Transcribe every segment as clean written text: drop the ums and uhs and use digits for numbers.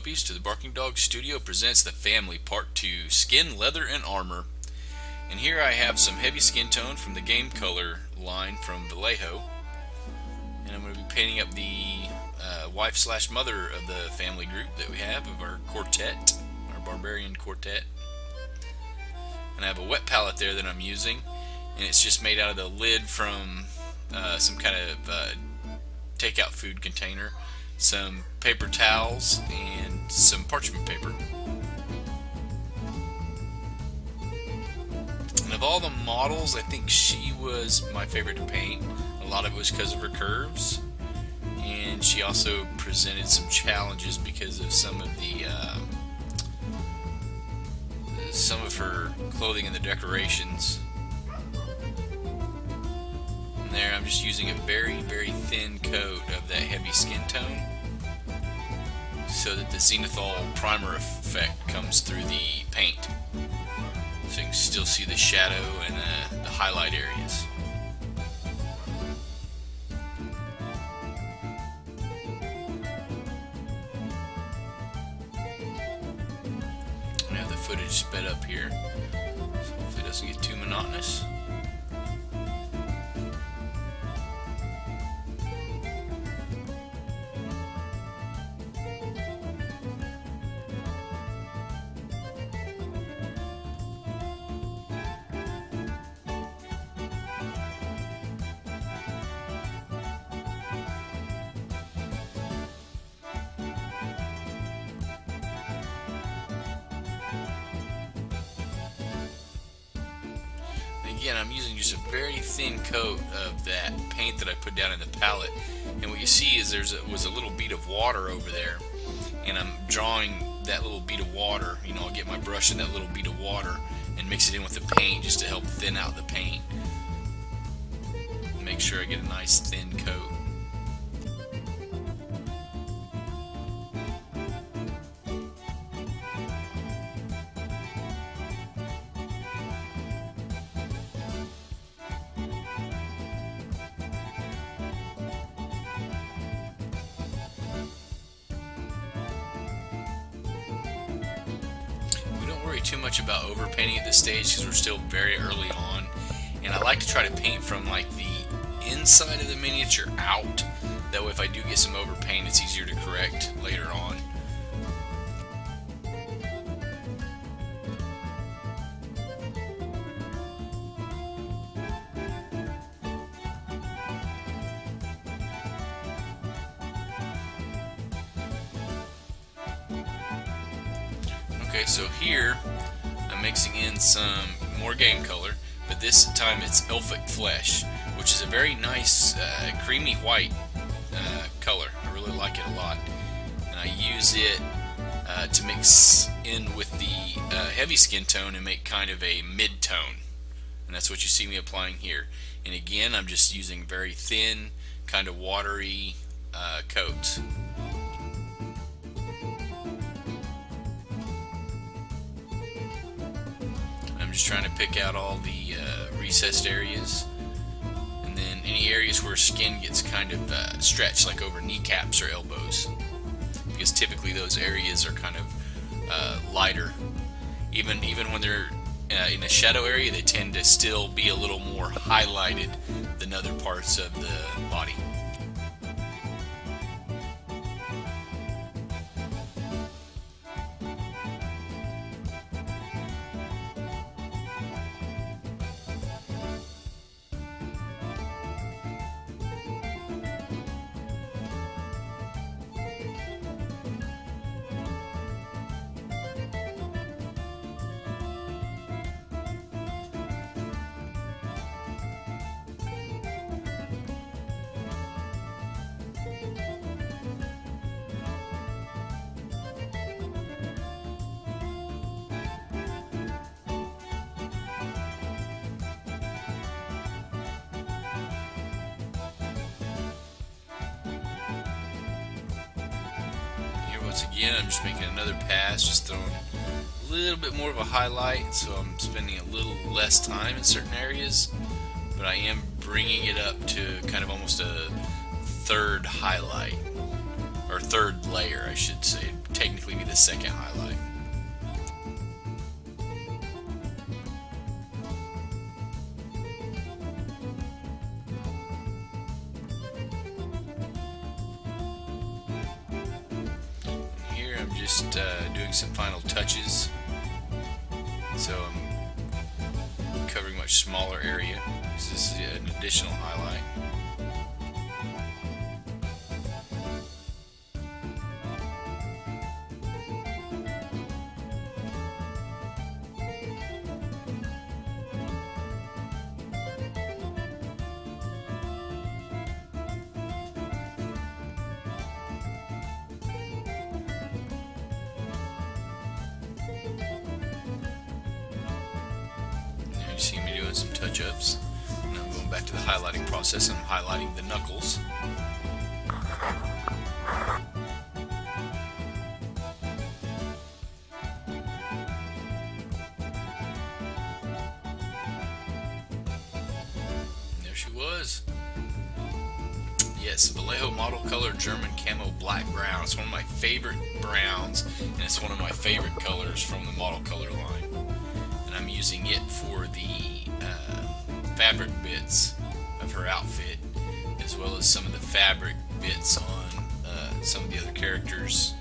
Puppies to the Barking Dog Studio presents The Family Part 2, Skin, Leather, and Armor. And here I have some heavy skin tone from the Game Color line from Vallejo. And I'm going to be painting up the wife/mother of the family group that we have, of our quartet, our barbarian quartet. And I have a wet palette there that I'm using, and it's just made out of the lid from some kind of takeout food container, some paper towels, and some parchment paper. And of all the models, I think she was my favorite to paint. A lot of it was because of her curves, and she also presented some challenges because of some of her clothing and the decorations. And there, I'm just using a very, very thin coat of that heavy skin tone, so that the zenithal primer effect comes through the paint, so you can still see the shadow and the highlight areas. I have the footage sped up here, so hopefully it doesn't get too monotonous. Again, I'm using just a very thin coat of that paint that I put down in the palette, and what you see is was a little bead of water over there, and I'm drawing that little bead of water. I'll get my brush in that little bead of water and mix it in with the paint just to help thin out the paint. Make sure I get a nice thin coat. Too much about overpainting at this stage because we're still very early on, and I like to try to paint from like the inside of the miniature out. That way if I do get some overpaint, it's easier to correct later on. Okay, so here I'm mixing in some more Game Color, but this time it's Elfic Flesh, which is a very nice creamy white color. I really like it a lot, and I use it to mix in with the heavy skin tone and make kind of a mid-tone, and that's what you see me applying here. And again, I'm just using very thin, kind of watery coats. I'm just trying to pick out all the recessed areas, and then any areas where skin gets kind of stretched, like over kneecaps or elbows, because typically those areas are kind of lighter. Even when they're in a shadow area, they tend to still be a little more highlighted than other parts of the body. Once again, I'm just making another pass, just throwing a little bit more of a highlight, so I'm spending a little less time in certain areas, but I am bringing it up to kind of almost a third highlight, or third layer I should say. It'd technically be second highlight. And here I'm just doing some final touches. So I'm covering a much smaller area. So this is an additional highlight. You see me doing some touch-ups. Now I'm going back to the highlighting process. I'm highlighting the knuckles. And there she was. Yes, Vallejo model color German camo black brown. It's one of my favorite browns, and it's one of my favorite colors from the model color line. I'm using it for the fabric bits of her outfit, as well as some of the fabric bits on some of the other characters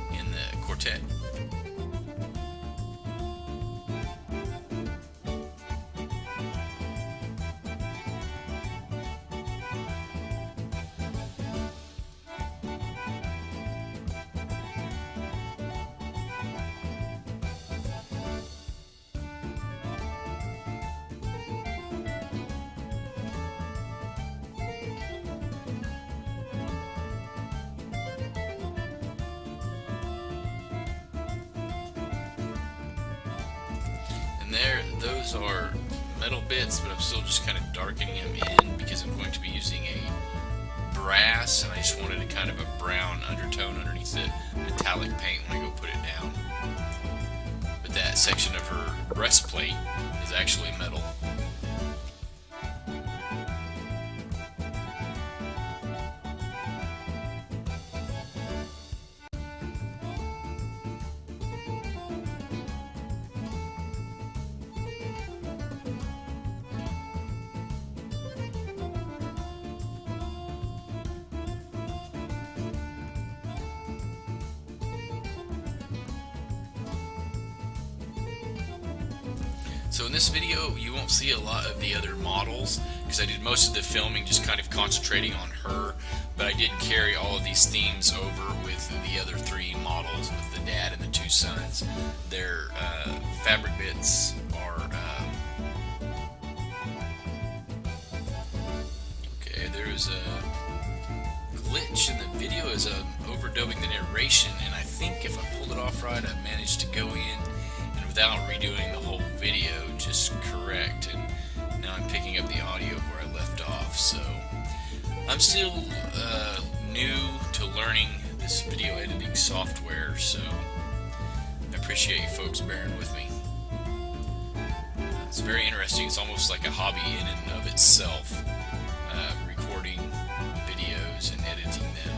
in the quartet. There, those are metal bits, but I'm still just kind of darkening them in because I'm going to be using a brass, and I just wanted a kind of a brown undertone underneath the metallic paint when I go put it down. But that section of her breastplate is actually metal. So in this video, you won't see a lot of the other models because I did most of the filming just kind of concentrating on her, but I did carry all of these themes over with the other three models, with the dad and the two sons. Their fabric bits are... okay, there's a glitch in the video as I'm overdubbing the narration, and I think if I pulled it off right, I managed to go in without redoing the whole video, just correct, and now I'm picking up the audio where I left off. So I'm still new to learning this video editing software, so I appreciate you folks bearing with me. It's very interesting. It's almost like a hobby in and of itself, recording videos and editing them.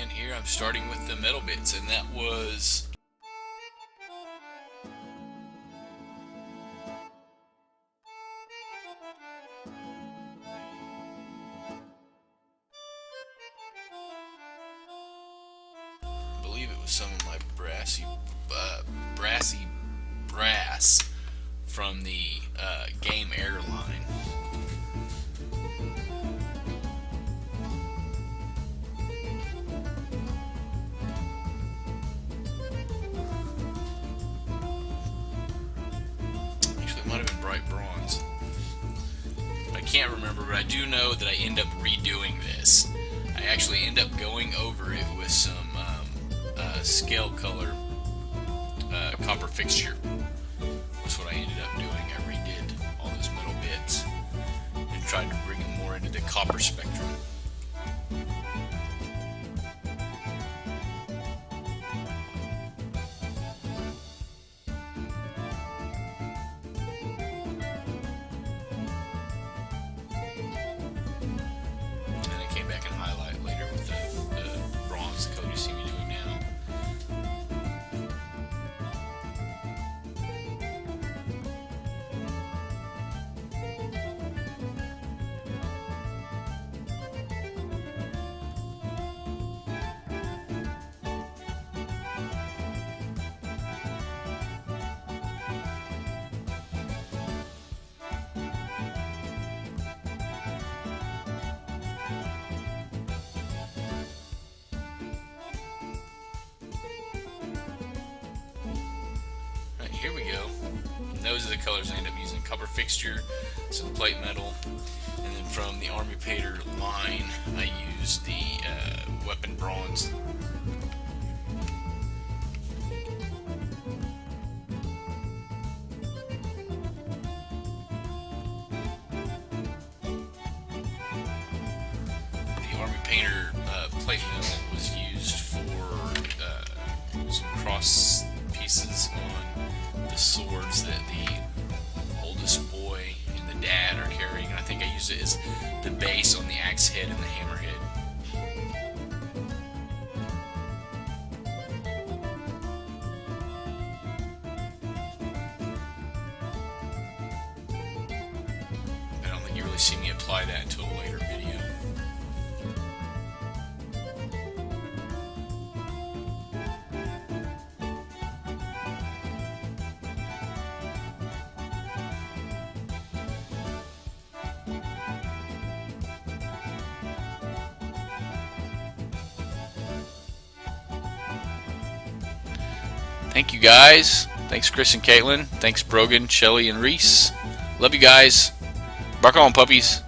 Here I'm starting with the metal bits, and that was I believe it was some of my brassy brass from the game airline. Might have been bright bronze. I can't remember, but I do know that I end up redoing this. I actually end up going over it with some scale color copper fixture. That's what I ended up doing. I redid all those metal bits and tried to bring them more into the copper spectrum. here we go. And those are the colors I end up using: copper fixture, some plate metal, and then from the Army Painter line, I used the weapon bronze. The Army Painter plate metal was used for some cross pieces on the swords that the oldest boy and the dad are carrying, and I think I used it as the base on the axe head and the hammerhead. I don't think you really see me apply that until a later video. Thank you guys. Thanks Chris and Caitlin. Thanks Brogan, Shelly, and Reese. Love you guys. Bark on, puppies.